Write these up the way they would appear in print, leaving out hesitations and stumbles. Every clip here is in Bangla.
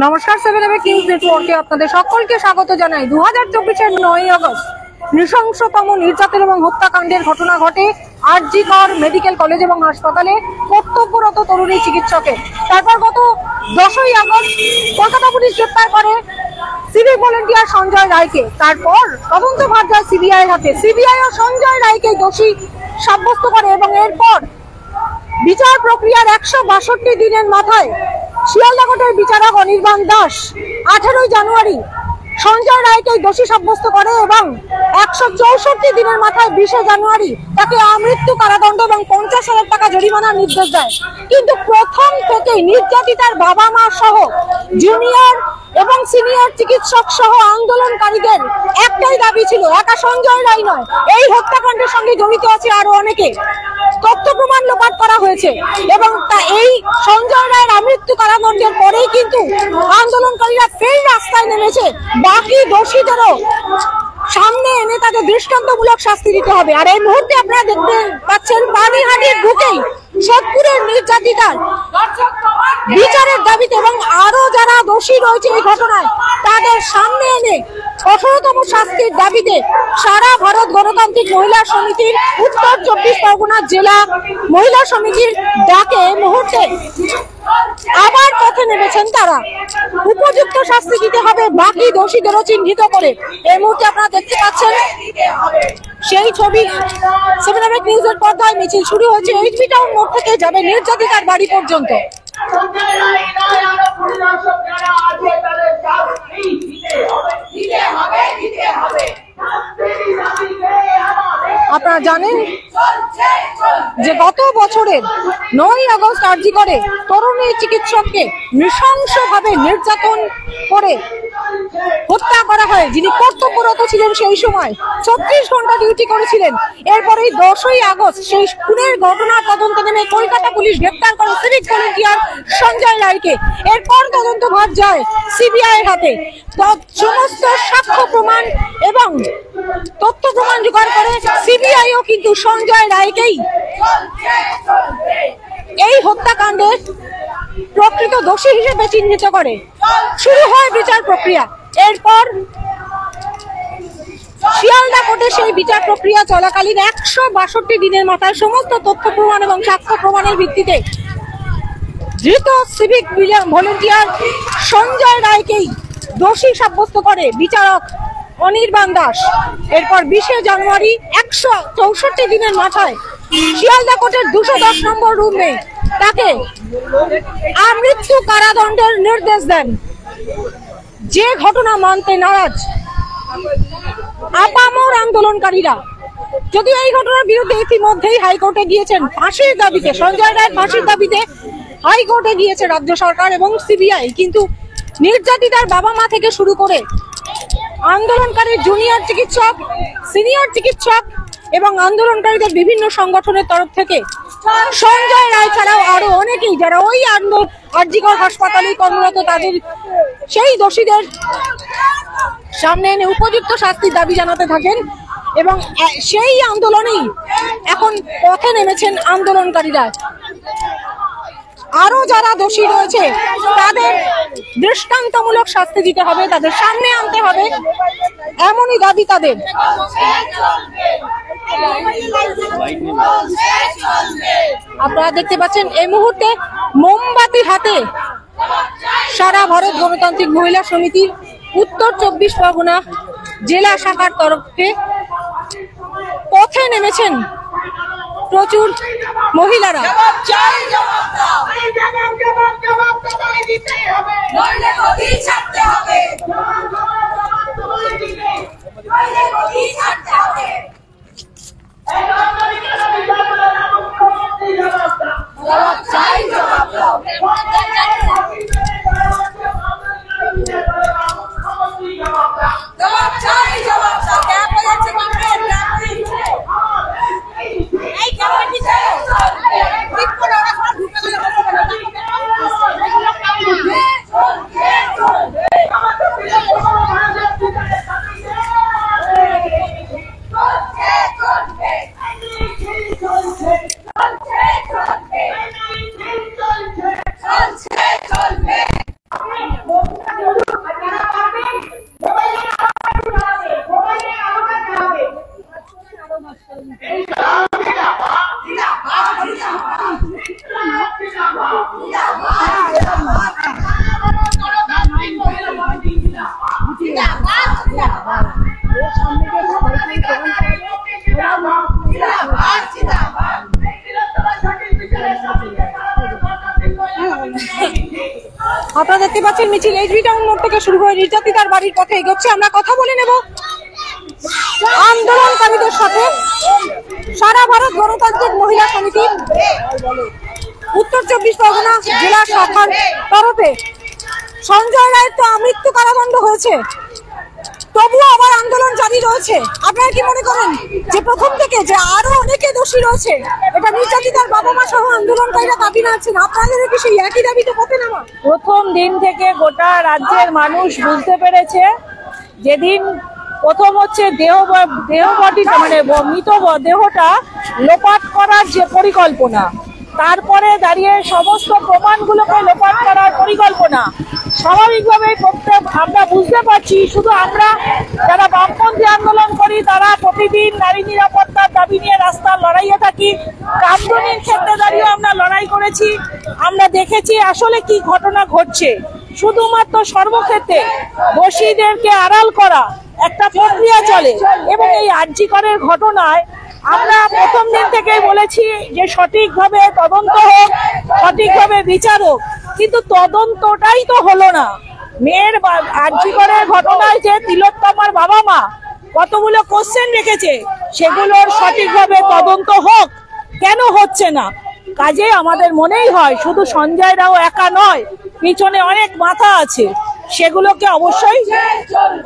নমস্কার, 7 নিউজ নেটওয়ার্কে আপনাদের সকলকে স্বাগত জানাই। 2024-এর 9 আগস্ট নৃশংসতম নির্যাতন এবং হত্যাকাণ্ডের ঘটনা ঘটে আরজি কর মেডিকেল কলেজ এবং হাসপাতালে কর্তব্যরত তরুণী চিকিৎসকের। তারপর গত 10ই আগস্ট কলকাতা পুলিশ গ্রেপ্তার করে সিভিক ভলেন্টিয়ার সঞ্জয় রায়কে। তারপর তদন্তভার যায় সিবিআই এর হাতে। সিবিআই ও সঞ্জয় রায়কে দোষী সাব্যস্ত করে এবং এরপর বিচার প্রক্রিয়ার 162 দিনের মাথায় শিয়ালদা কোর্টের বিচারক অনির্বাণ দাস 18 জানুয়ারি সঞ্জয় রায়কে দোষী সাব্যস্ত করে এবং 164 দিনের মাথায় 20 জানুয়ারি তাকে আমৃত্যু কারাদণ্ড এবং 50,000 টাকা জরিমানার নির্দেশ দেয়। কিন্তু প্রথম থেকেই নির্যাতিতার বাবা মা সহ জুনিয়র এবং সিনিয়র চিকিৎসক সহ আন্দোলনকারীদের একটাই দাবি ছিল, একা সঞ্জয় রায় নয়, এই হত্যাকাণ্ডের সঙ্গে জড়িত আছে আরো অনেকে। তথ্য প্রমাণ লোপাট করা হয়েছে এবং এই সঞ্জয় রায়ের আমৃত্যু কারাদণ্ডের পরেই কিন্তু আন্দোলনকারীরা ফের রাস্তায় নেমেছে। বাকি দোষীদেরও সামনে এনে তাদের দৃষ্টান্তমূলক শাস্তি দিতে হবে। আর এই মুহূর্তে আপনারা দেখতে পাচ্ছেন পানিহাটির বুকেই সোদপুরের নির্যাতিতার বিচারের দাবিতে এবং আরো যারা দোষী রয়েছে এই ঘটনায় তাদের সামনে এনে কঠোরতম শাস্তির দাবিতে সারা ভারত গণতান্ত্রিক মহিলা সমিতির উত্তর 24 পরগনা জেলা মহিলা সমিতির ডাকে মুহূর্তে আবার পথে নেমেছেন তারা। উপযুক্ত শাস্তি দিতে হবে বাকি দোষীদেরও চিহ্নিত করে। এই মুহূর্তে আপনারা দেখতে পাচ্ছেন সেই ছবি 7 নিউজের পর্দায় মিছিল শুরু হয়েছে এইচবি টাউন মোড় থেকে যাবে নির্যাতিতার বাড়ি পর্যন্ত। আপনারা জানেন যে গত বছরের 9 আগস্ট আরজি করে তরুণী চিকিৎসককে নৃশংসভাবে নির্যাতন করে হত্যা করা হয়, যিনি কর্তব্যরত ছিলেন সেই সময় 36 ঘন্টা ডিউটি করেছিলেন। এরপরেই 10ই আগস্ট সেই খুনের ঘটনার তদন্ত নেমে কলকাতা পুলিশ গ্রেপ্তার করে সিভিক ভলেন্টিয়ার সঞ্জয় রায়কে। এরপর তদন্তভার যায় সিবিআই এর হাতে। সমস্ত সাক্ষ্য প্রমাণ এবং তথ্য প্রমাণ জোগাড় করে সিবিআইও কিন্তু সঞ্জয় রায়কেই এই হত্যাকাণ্ডের প্রকৃত দোষী হিসেবে চিহ্নিত করে। শুরু হয় বিচার প্রক্রিয়া। এরপর শিয়ালদা কোর্টে সেই বিচার প্রক্রিয়া চলাকালীন 162 দিনের মাথায় সমস্ত তথ্য প্রমাণ এবং সাক্ষ্য প্রমাণের ভিত্তিতে ধৃত সিভিক ভলেন্টিয়ার সঞ্জয় রায়কেই দোষী সাব্যস্ত করে বিচারক অনির্বাণ দাস। এরপর 20 জানুয়ারি 164 দিনের মাথায় শিয়ালদা কোর্টের 210 নম্বর রুমে তাকে আমৃত্যু কারাদণ্ডের নির্দেশ দেন। যে ঘটনা মানতে নারাজ আপামর আন্দোলনকারীরা, যদিও এই ঘটনার বিরুদ্ধে ইতিমধ্যেই হাইকোর্টে গিয়েছেন ফাঁসির দাবিতে, সঞ্জয় রায়ের ফাঁসির দাবিতে হাইকোর্টে গিয়েছে রাজ্য সরকার এবং সিবিআই, কিন্তু নির্যাতিতার বাবা মা থেকে শুরু করে আন্দোলনকারী জুনিয়র চিকিৎসক, সিনিয়র চিকিৎসক এবং আন্দোলনকারীদের বিভিন্ন সংগঠনের তরফ থেকে সঞ্জয় রায় ছাড়াও আরো অনেকেই যারা ওই আরজি কর হাসপাতালে কর্মরত তাদের সেই দোষীদের সামনে এনে উপযুক্ত শাস্তির দাবি জানাতে থাকেন এবং সেই আন্দোলনেই এখন পথে নেমেছেন আন্দোলনকারীরা। আরো যারা দোষী রয়েছে তাদের দৃষ্টান্তমূলক শাস্তি দিতে হবে, তাদের সামনে আনতে হবে, এমনই দাবি তাদের। আপনারা দেখতে পাচ্ছেন এই মুহূর্তে মোমবাতি হাতে সারা ভারত গণতান্ত্রিক মহিলা সমিতির উত্তর 24 পরগনা জেলা শাখার তরফে পথে নেমেছেন প্রচুর মহিলারা। আপনারা দেখতে পাচ্ছেন মিছিল এইচবি টাউন মোড় থেকে শুরু হয়ে নির্যাতিতার বাড়ির পথে এগোচ্ছে। আমরা কথা বলে নেব আন্দোলনকারীদের সাথে। সারা ভারত গণতান্ত্রিক মহিলা সমিতি উত্তর 24 পরগনা জেলা শাখার তরফে সঞ্জয় রায়ের তো আমৃত্যু কারাদণ্ড হয়েছে, তবুও আবার আন্দোলন জারি রয়েছে। আপনারা কি মনে করেন যে প্রথম থেকে যে আরো অনেকে দোষী রয়েছে, এটা নির্যাতিতার বাবা মা সহ আন্দোলনকারীরা দাবি জানাচ্ছেন, আপনাদের কি সেই একই দাবিতে পথে নামা? প্রথম দিন থেকে গোটা রাজ্যের মানুষ বুঝতে পেরেছে, যেদিন প্রথম হচ্ছে দেহবটিটা মানে মৃত দেহটা লোপাট করার যে পরিকল্পনা, তারপরে দাঁড়িয়ে সমস্ত প্রমাণগুলোকে লোপাট করার পরিকল্পনা, স্বাভাবিকভাবেই আমরা বুঝতে পারছি। শুধু আমরা যারা বামপন্থী আন্দোলন করি তারা প্রতিদিন নারী নিরাপত্তার দাবি নিয়ে রাস্তার লড়াইয়ে থাকি। কামদুনির ক্ষেত্রে দাঁড়িয়েও আমরা লড়াই করেছি। আমরা দেখেছি আসলে কি ঘটনা ঘটছে। শুধুমাত্র সর্বক্ষেত্রে দোষীদেরকে আড়াল করা একটা প্রক্রিয়া চলে, এবং এই আরজি করের ঘটনায় আমরা প্রথম দিন থেকেই বলেছি যে সঠিকভাবে তদন্ত হোক, সঠিকভাবে বিচার হোক, কিন্তু তদন্তটাই তো হলো না। মেয়ের আরজি করের ঘটনায় যে তিলোত্তমার বাবা মা কতগুলো কোশ্চেন রেখেছে, সেগুলোর সঠিকভাবে তদন্ত হোক, কেন হচ্ছে না? কাজে আমাদের মনেই হয় শুধু সঞ্জয় রাও একা নয়, পিছনে অনেক মাথা আছে, সেগুলোকে অবশ্যই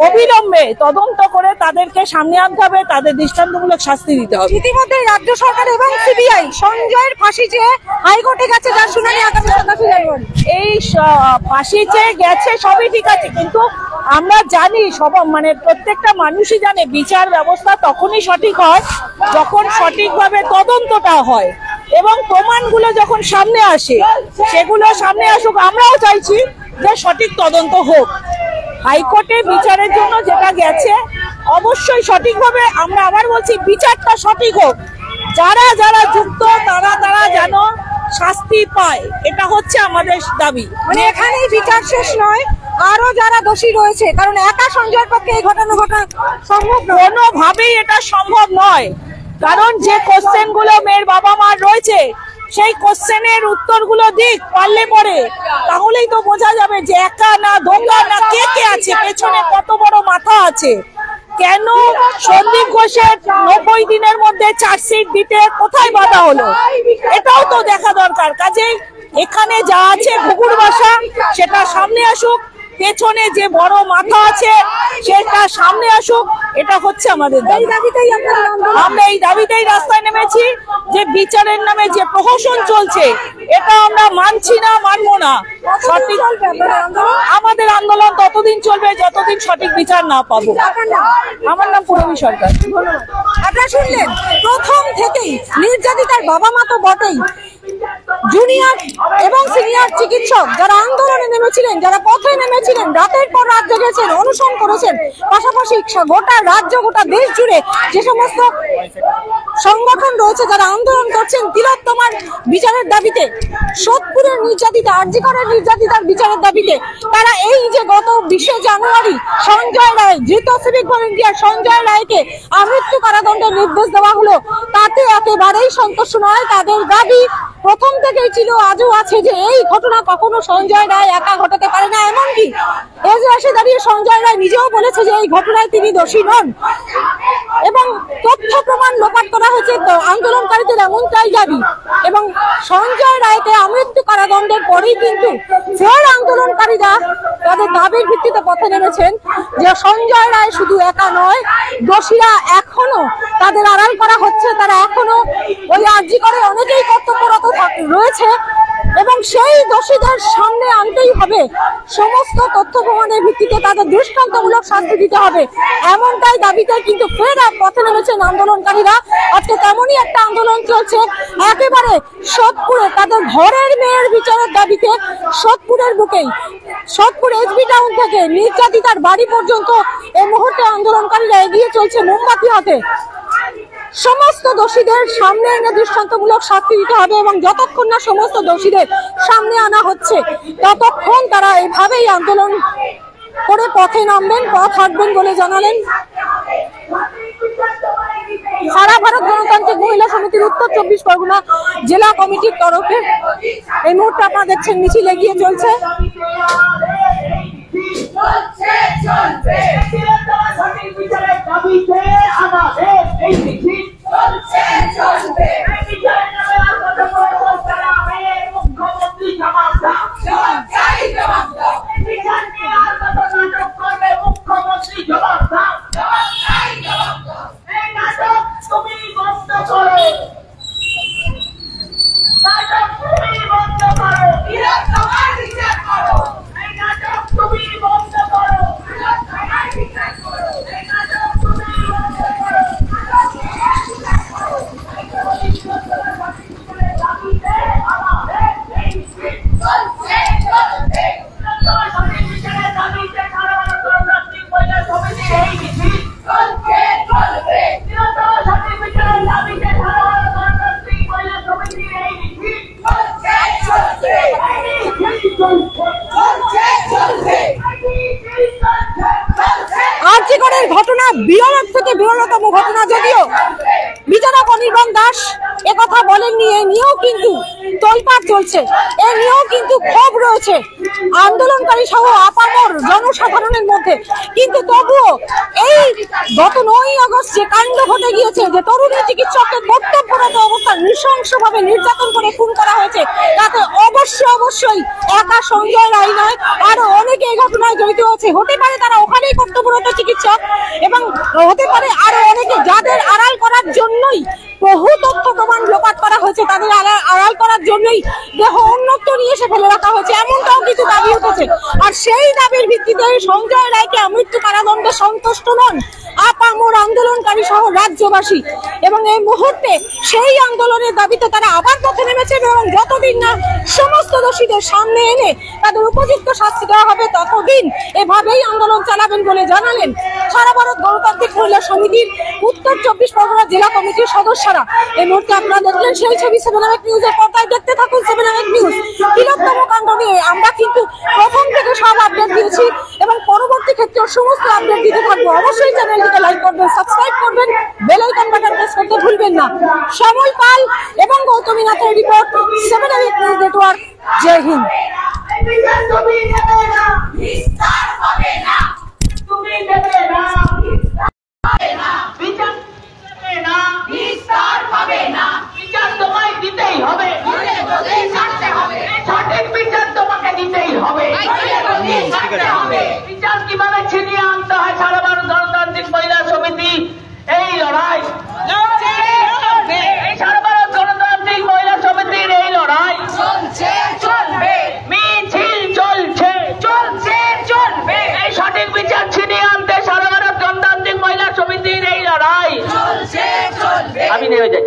অবিলম্বে তদন্ত করে তাদেরকে সামনে আনতে হবে, তাদের দৃষ্টান্তমূলক শাস্তি দিতে হবে। ইতিমধ্যে রাজ্য সরকার এবং সিবিআই সঞ্জয়ের ফাঁসি চেয়ে হাইকোর্টে গেছে, যার শুনানি আগামী 27 জানুয়ারি। এই ফাঁসি চেয়ে গেছে, সবই ঠিক আছে, কিন্তু আমরা জানি মানে প্রত্যেকটা মানুষই জানে বিচার ব্যবস্থা তখনই সঠিক হয় যখন সঠিকভাবে তদন্তটা হয় এবং প্রমাণগুলো যখন সামনে আসে, সেগুলো সামনে আসুক। আমরাও চাইছি যে সঠিক তদন্ত হোক। হাইকোর্টে বিচারের জন্য যেটা গেছে অবশ্যই সঠিকভাবে, আমরা আবার বলছি বিচারটা সঠিক হোক, যারা যারা যুক্ত তারা যেন শাস্তি পায়, এটা হচ্ছে আমাদের দাবি। মানে এখানেই বিচার শেষ নয়, আরো যারা দোষী রয়েছে, কারণ একা সঞ্জয়ের পক্ষে এই ঘটনা ঘটা সম্ভব নয়, কোনোভাবেই এটা সম্ভব নয়। কারণ যে কোশ্চেন গুলো মেয়ের বাবা মার রয়েছে, সেই কোশ্চেনের উত্তরগুলো দিক পারলে পরে, তাহলেই তো বোঝা যাবে যে একা না দোঙ্গা না কে কে আছে, পেছনে কত বড় মাথা আছে। কেন সন্দীপ ঘোষের 90 দিনের মধ্যে চার্জশিট দিতে কোথায় বাধা হলো, এটাও তো দেখা দরকার। কাজেই এখানে যা আছে ঘুঘুর বাসা, সেটা সামনে আসুক, পেছনে যে বড় মাথা আছে সেটা সামনে আসুক, এটা হচ্ছে আমাদের দাবি। আমরা এই দাবিতেই রাস্তায় নেমেছি যে বিচারের নামে যে প্রহসন চলছে, এটা আমরা মানছি না, মানবো না। সঠিক আমাদের আন্দোলন ততদিন চলবে যতদিন সঠিক বিচার না পাবো। আমার নাম পূরবী সরকার। আপনারা শুনলেন, প্রথম থেকেই নির্যাতিতার বাবা মা তো বটেই, জুনিয়র এবং সিনিয়র চিকিৎসক যারা আন্দোলনে নেমেছিলেন, যারা পথে নেমেছিলেন, রাতের পর রাত জেগেছেন, অনুসরণ করেছেন, পাশাপাশি গোটা রাজ্য গোটা দেশ জুড়ে যে সমস্ত সংগঠন রয়েছে যারা আন্দোলন করছেন তিলোত্তমার বিচারের দাবিতে, সোদপুরের নির্যাতিতা আরজি করের নির্যাতিতার বিচারের দাবিতে, তারা এই যে গত 20 জানুয়ারি সঞ্জয় রায়, ধৃত সিভিক ভলেন্টিয়ার সঞ্জয় রায়কে আমৃত্যু কারাদণ্ডের নির্দেশ দেওয়া হলো, তাতে একেবারেই সন্তুষ্ট নয়। তাদের দাবি প্রথম থেকেই ছিল, আজও আছে, যে এই ঘটনা কখনো সঞ্জয় রায় একা ঘটাতে পারে না। এমনকি এজলাসে দাঁড়িয়ে সঞ্জয় রায় নিজেও বলেছে যে এই ঘটনায় তিনি দোষী নন, এবং তথ্য প্রমাণ লোপাট করা হয়েছে। আন্দোলনকারীদের এমনটাই দাবি, এবং সঞ্জয় রায়কে আমৃত্যু কারাদণ্ডের পরেই কিন্তু ফের আন্দোলনকারীরা তাদের দাবির ভিত্তিতে পথে নেমেছেন যে সঞ্জয় রায় শুধু একা নয়, দোষীরা এখনো তাদের আড়াল করা হচ্ছে, তারা এখনো ওই আরজি করে অনেকেই কর্তব্যরত রয়েছে, এবং সেই দোষীদের সামনে আনতেই হবে। সমস্ত তথ্য প্রমাণের ভিত্তিতে তাদের দৃষ্টান্তমূলক শাস্তি দিতে হবে, এমনটাই দাবিতে কিন্তু ফের পথে নেমেছেন আন্দোলনকারীরা। আজকে তেমনই একটা আন্দোলন চলছে একেবারে সোদপুরে, তাদের ঘরের মেয়ের বিচারের দাবিতে সোদপুরের বুকেই, সোদপুর এইচবি টাউন থেকে নির্যাতিতার বাড়ি পর্যন্ত এই মুহূর্তে আন্দোলনকারীরা এগিয়ে চলছে মোমবাতি হাতে। সমস্ত দোষীদের সামনে এনে দৃষ্টান্তমূলক শাস্তি দিতে হবে, এবং যতক্ষণ না সমস্ত দোষীদের সামনে আনা হচ্ছে ততক্ষণ তারা এইভাবেই আন্দোলন করে পথে নামবেন, পথ হাঁটবেন বলে জানালেন। সারা ভারত গণতান্ত্রিক মহিলা সমিতির উত্তর 24 পরগনা জেলা কমিটির তরফে এই মুহূর্তে আপনারা দেখছেন মিছিল এগিয়ে চলছে। আরজিকরের ঘটনা বিরল থেকে বিরলতম ঘটনা, যদিও বিচারক অনির্বাণ দাস একথা বলেননি। এ নিয়েও কিন্তু তোলপাড় চলছে, এ নিয়েও কিন্তু ক্ষোভ রয়েছে আন্দোলনকারী সহ আপামর জনসাধারণের মধ্যে। কিন্তু তবুও এই গত 9ই আগস্ট যে কাণ্ড ঘটে গিয়েছে, যে তরুণী চিকিৎসককে কর্তব্যরত অবস্থায় নৃশংসভাবে নির্যাতন করে খুন করা হয়েছে, তাতে অবশ্যই একা সঞ্জয় রায় নয়, আরো অনেকে এই ঘটনায় জড়িত আছে। হতে পারে তারা ওখানেই কর্তব্যরত চিকিৎসক, এবং হতে পারে আরো অনেকে যাদের আড়াল করার জন্যই বহু তথ্য প্রমাণ লোপাট করা হয়েছে, তাদের আড়াল করার জন্যই দেহ অন্যত্র নিয়ে এসে ফেলে রাখা হয়েছে, এমনটাও কিছু দাবি উঠেছে। আর সেই দাবির ভিত্তিতে সঞ্জয় রায়কে মৃত্যু কারাদণ্ডে সন্তুষ্ট নন আপামর আন্দোলনকারী সহ রাজ্যবাসী, এবং এই মুহূর্তে সেই আন্দোলনের দাবিতে তারা আবার পথে নেমেছে, এবং যতদিন না সমস্ত দোষীদের সামনে এনে তাদের উপযুক্ত শাস্তি দেওয়া হবে ততদিন এভাবেই আন্দোলন চালাবেন বলে জানালেন সারা ভারত গণতান্ত্রিক মহিলা সমিতির উত্তর 24 পরগনা জেলা কমিটির সদস্যরা। এই মুহূর্তে আপনারা দেখলেন সেই ছবি 7 নিউজের পর্দায়, দেখতে থাকুন 7 নিউজ। তিলোত্তম কাণ্ড নিয়ে আমরা কিন্তু প্রথম থেকে সব আপডেট দিয়েছি, এবং পরবর্তী ক্ষেত্রে সমস্ত আপডেট দিতে থাকবো। অবশ্যই চ্যানেলটিকে লাইক করবেন, সাবস্ক্রাইব করবেন, বেল আইকন বাটন প্রেস করতে ভুলবেন না। শ্যামল পাল এবং গৌতমী নাথের রিপোর্ট, 7 নিউজ নেটওয়ার্ক। জয় হিন্দ। বিচার কিভাবে ছিনিয়ে আনতে হয় সারা ভারত গণতান্ত্রিক মহিলা সমিতি এই লড়াই, এই সারা ভারত গণতান্ত্রিক মহিলা সমিতির এই লড়াই চলবে, মিছিল চলবে, এই সঠিক বিচার ছিনিয়ে আনতে সারা ভারত গণতান্ত্রিক মহিলা সমিতির এই লড়াই চলবে। আমি নেমে যাই।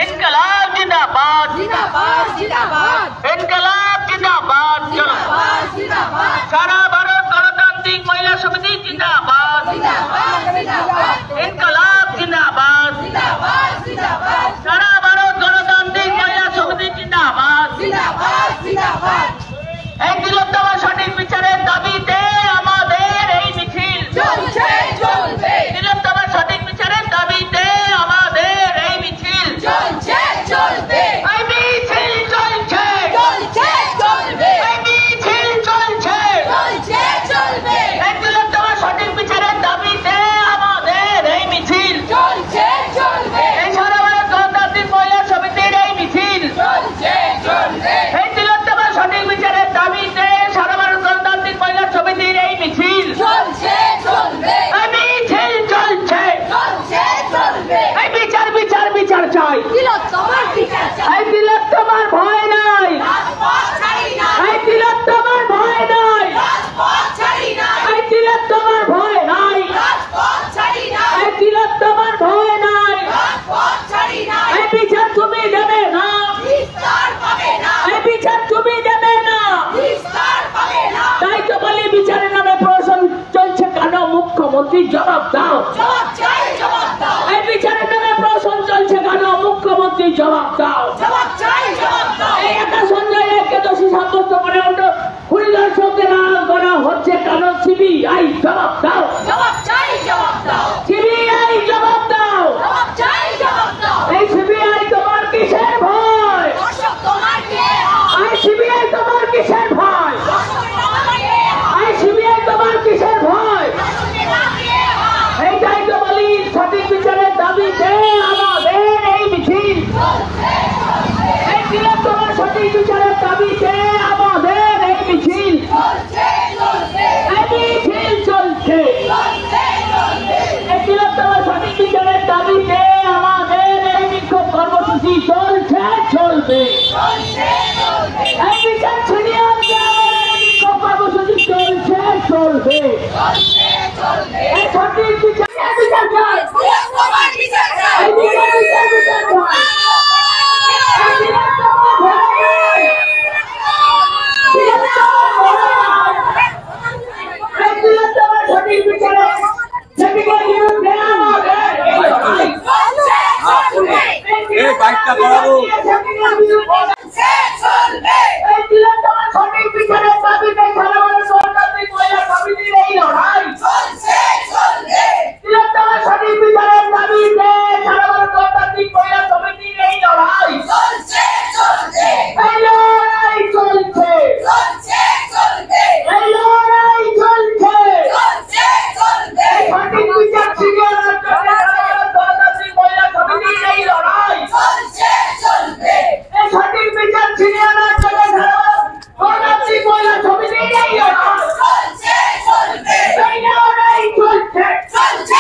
ইনকলাব জিন্দাবাদ, ইনকলাব জিন্দাবাদ, সারা ভারত গণতান্ত্রিক মহিলা সমিতি জিন্দাবাদ, ইনকলাব জিন্দাবাদ, সারা ভারত গণতান্ত্রিক মহিলা সমিতি জিন্দাবাদ। এই তিলোত্তম সঠিক বিচারের দাবিতে আমাদের এই মিছিল চলবে, তিলোত্তম সঠিক বিচারের দাবিতে আমাদের এই মিছিল চলবে, এই মিছিল চলছে, এই মিছিল চলছে, এই তিলোত্তম সঠিক বিচারের দাবিতে আমাদের এই মিছিল চলবে, এই সারা ভারত গণতান্ত্রিক মহিলা সমিতির এই মিছিল চলবে, এই তিলোত্তম সঠিক বিচারের দাবিতে সারা ভারত গণতান্ত্রিক মহিলা সমিতির এই মিছিল চলছে, এই মিছিল চলছে, এই বিচার বিচার বিচার চাই, এই তিলোত্তমার ভয় নাই, এই তিলোত্তমার ভয় নাই, এই তিলোত্তমার ভয় নাই, এই তিলোত্তমার ভয় নাই, এই বিচার তুমি দেবে না, এই বিচার তুমি দেবে না, তাই তো বলি বিচারের লাইটটা করাবো।